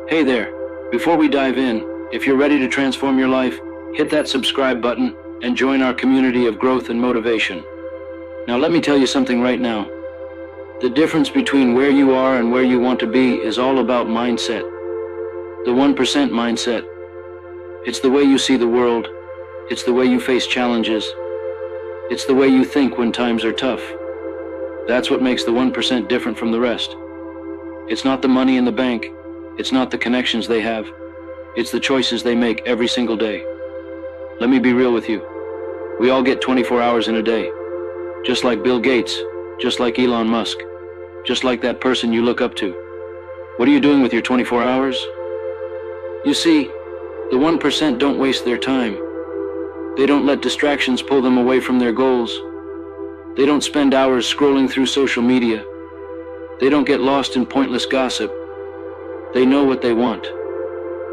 Hey there. Before we dive in, if you're ready to transform your life, hit that subscribe button and join our community of growth and motivation. Now let me tell you something right now. The difference between where you are and where you want to be is all about mindset. The 1% mindset. It's the way you see the world. It's the way you face challenges. It's the way you think when times are tough. That's what makes the 1% different from the rest. It's not the money in the bank. It's not the connections they have. It's the choices they make every single day. Let me be real with you. We all get 24 hours in a day. Just like Bill Gates, just like Elon Musk, just like that person you look up to. What are you doing with your 24 hours? You see, the 1% don't waste their time. They don't let distractions pull them away from their goals. They don't spend hours scrolling through social media. They don't get lost in pointless gossip. They know what they want,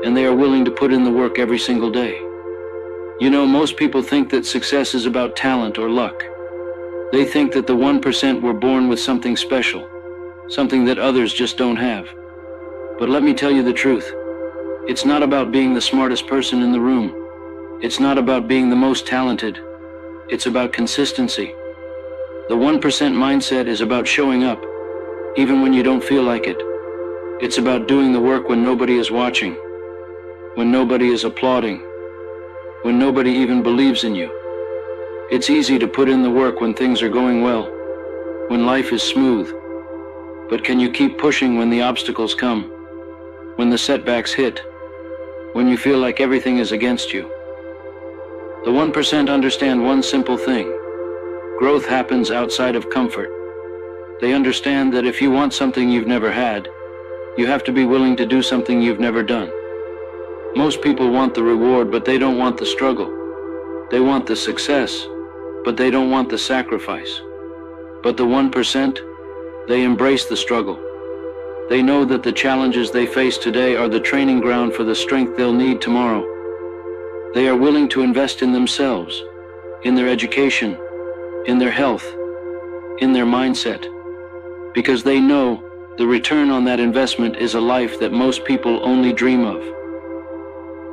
and they are willing to put in the work every single day. You know, most people think that success is about talent or luck. They think that the 1% were born with something special, something that others just don't have. But let me tell you the truth. It's not about being the smartest person in the room. It's not about being the most talented. It's about consistency. The 1% mindset is about showing up, even when you don't feel like it. It's about doing the work when nobody is watching, when nobody is applauding, when nobody even believes in you. It's easy to put in the work when things are going well, when life is smooth. But can you keep pushing when the obstacles come, when the setbacks hit, when you feel like everything is against you? The 1% understand one simple thing. Growth happens outside of comfort. They understand that if you want something you've never had, you have to be willing to do something you've never done. Most people want the reward, but they don't want the struggle. They want the success, but they don't want the sacrifice. But the 1%, they embrace the struggle. They know that the challenges they face today are the training ground for the strength they'll need tomorrow. They are willing to invest in themselves, in their education, in their health, in their mindset, because they know the return on that investment is a life that most people only dream of.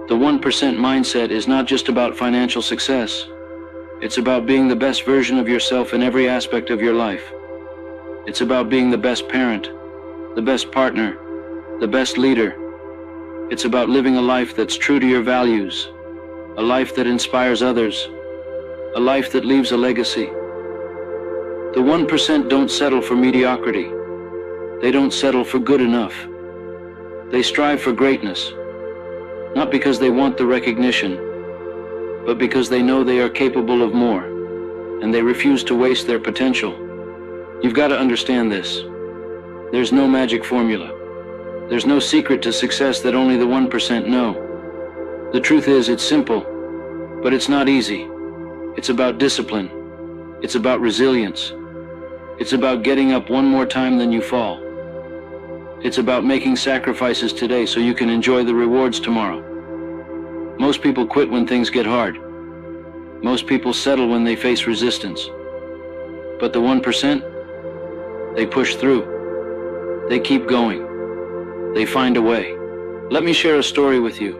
The 1% mindset is not just about financial success. It's about being the best version of yourself in every aspect of your life. It's about being the best parent, the best partner, the best leader. It's about living a life that's true to your values, a life that inspires others, a life that leaves a legacy. The 1% don't settle for mediocrity. They don't settle for good enough. They strive for greatness, not because they want the recognition, but because they know they are capable of more, and they refuse to waste their potential. You've got to understand this. There's no magic formula. There's no secret to success that only the 1% know. The truth is, it's simple, but it's not easy. It's about discipline. It's about resilience. It's about getting up one more time than you fall. It's about making sacrifices today so you can enjoy the rewards tomorrow. Most people quit when things get hard. Most people settle when they face resistance. But the 1%, they push through. They keep going. They find a way. Let me share a story with you.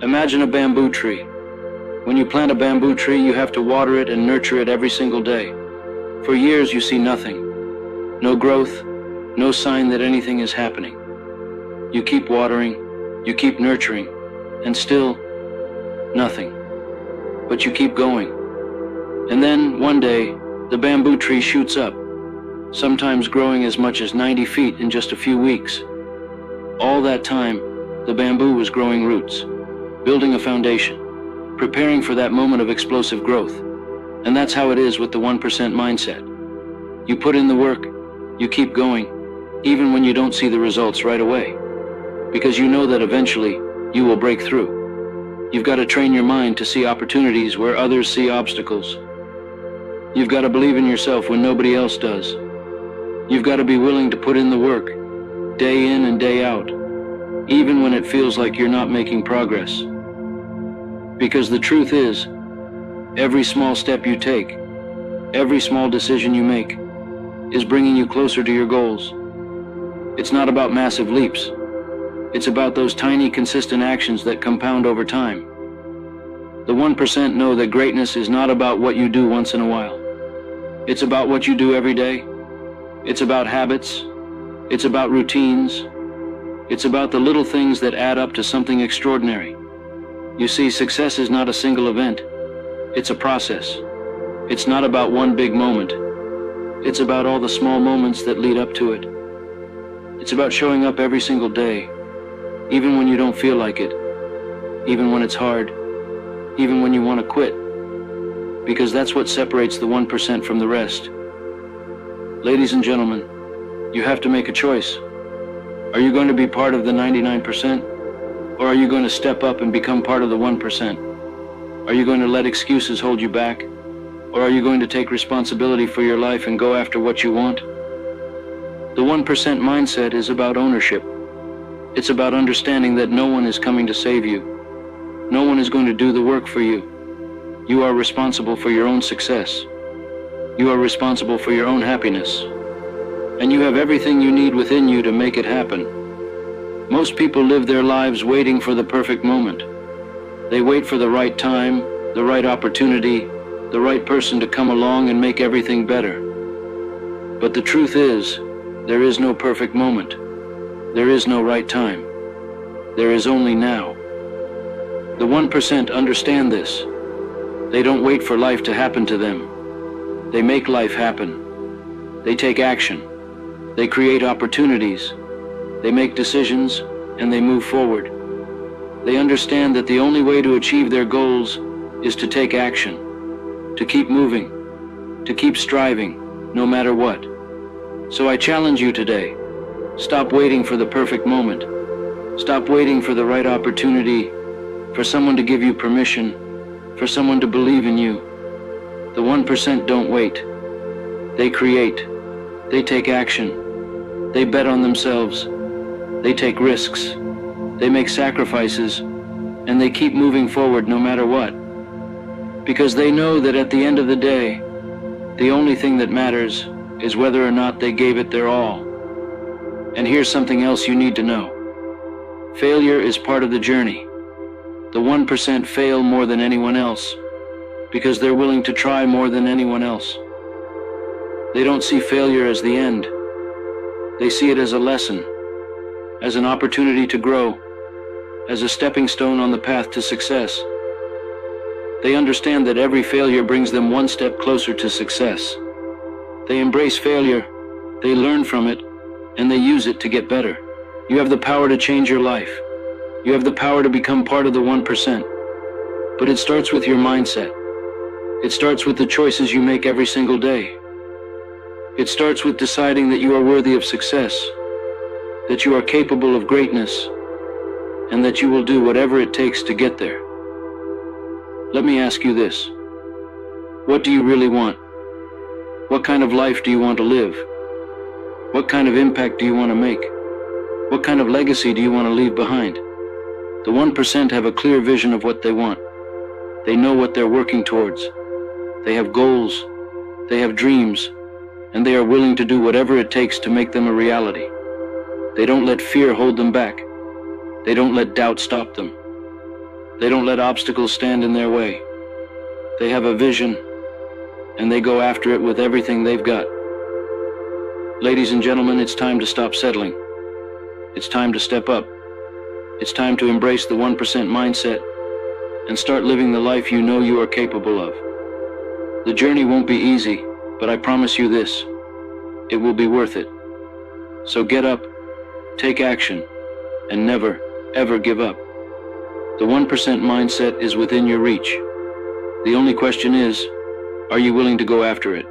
Imagine a bamboo tree. When you plant a bamboo tree, you have to water it and nurture it every single day. For years, you see nothing. No growth, no sign that anything is happening. You keep watering, you keep nurturing, and still nothing. But you keep going. And then, one day, the bamboo tree shoots up, sometimes growing as much as 90 feet in just a few weeks. All that time, the bamboo was growing roots, building a foundation, preparing for that moment of explosive growth. And that's how it is with the 1% mindset. You put in the work, you keep going, even when you don't see the results right away, because you know that eventually you will break through. You've got to train your mind to see opportunities where others see obstacles. You've got to believe in yourself when nobody else does. You've got to be willing to put in the work, day in and day out, even when it feels like you're not making progress. Because the truth is, every small step you take, every small decision you make, is bringing you closer to your goals. It's not about massive leaps. It's about those tiny, consistent actions that compound over time. The 1% know that greatness is not about what you do once in a while. It's about what you do every day. It's about habits. It's about routines. It's about the little things that add up to something extraordinary. You see, success is not a single event. It's a process. It's not about one big moment. It's about all the small moments that lead up to it. It's about showing up every single day, even when you don't feel like it, even when it's hard, even when you want to quit, because that's what separates the 1% from the rest. Ladies and gentlemen, you have to make a choice. Are you going to be part of the 99%? Or are you going to step up and become part of the 1%? Are you going to let excuses hold you back? Or are you going to take responsibility for your life and go after what you want? The 1% mindset is about ownership. It's about understanding that no one is coming to save you. No one is going to do the work for you. You are responsible for your own success. You are responsible for your own happiness. And you have everything you need within you to make it happen. Most people live their lives waiting for the perfect moment. They wait for the right time, the right opportunity, the right person to come along and make everything better. But the truth is, there is no perfect moment. There is no right time. There is only now. The 1% understand this. They don't wait for life to happen to them. They make life happen. They take action. They create opportunities. They make decisions, and they move forward. They understand that the only way to achieve their goals is to take action, to keep moving, to keep striving, no matter what. So I challenge you today, stop waiting for the perfect moment. Stop waiting for the right opportunity, for someone to give you permission, for someone to believe in you. The 1% don't wait. They create. They take action. They bet on themselves. They take risks. They make sacrifices. And they keep moving forward no matter what. Because they know that at the end of the day, the only thing that matters is whether or not they gave it their all. And here's something else you need to know. Failure is part of the journey. The 1% fail more than anyone else because they're willing to try more than anyone else. They don't see failure as the end. They see it as a lesson, as an opportunity to grow, as a stepping stone on the path to success. They understand that every failure brings them one step closer to success. They embrace failure, they learn from it, and they use it to get better. You have the power to change your life. You have the power to become part of the 1%. But it starts with your mindset. It starts with the choices you make every single day. It starts with deciding that you are worthy of success, that you are capable of greatness, and that you will do whatever it takes to get there. Let me ask you this. What do you really want? What kind of life do you want to live? What kind of impact do you want to make? What kind of legacy do you want to leave behind? The 1% have a clear vision of what they want. They know what they're working towards. They have goals. They have dreams. And they are willing to do whatever it takes to make them a reality. They don't let fear hold them back. They don't let doubt stop them. They don't let obstacles stand in their way. They have a vision, and they go after it with everything they've got. Ladies and gentlemen, it's time to stop settling. It's time to step up. It's time to embrace the 1% mindset and start living the life you know you are capable of. The journey won't be easy, but I promise you this, it will be worth it. So get up, take action, and never, ever give up. The 1% mindset is within your reach. The only question is, are you willing to go after it?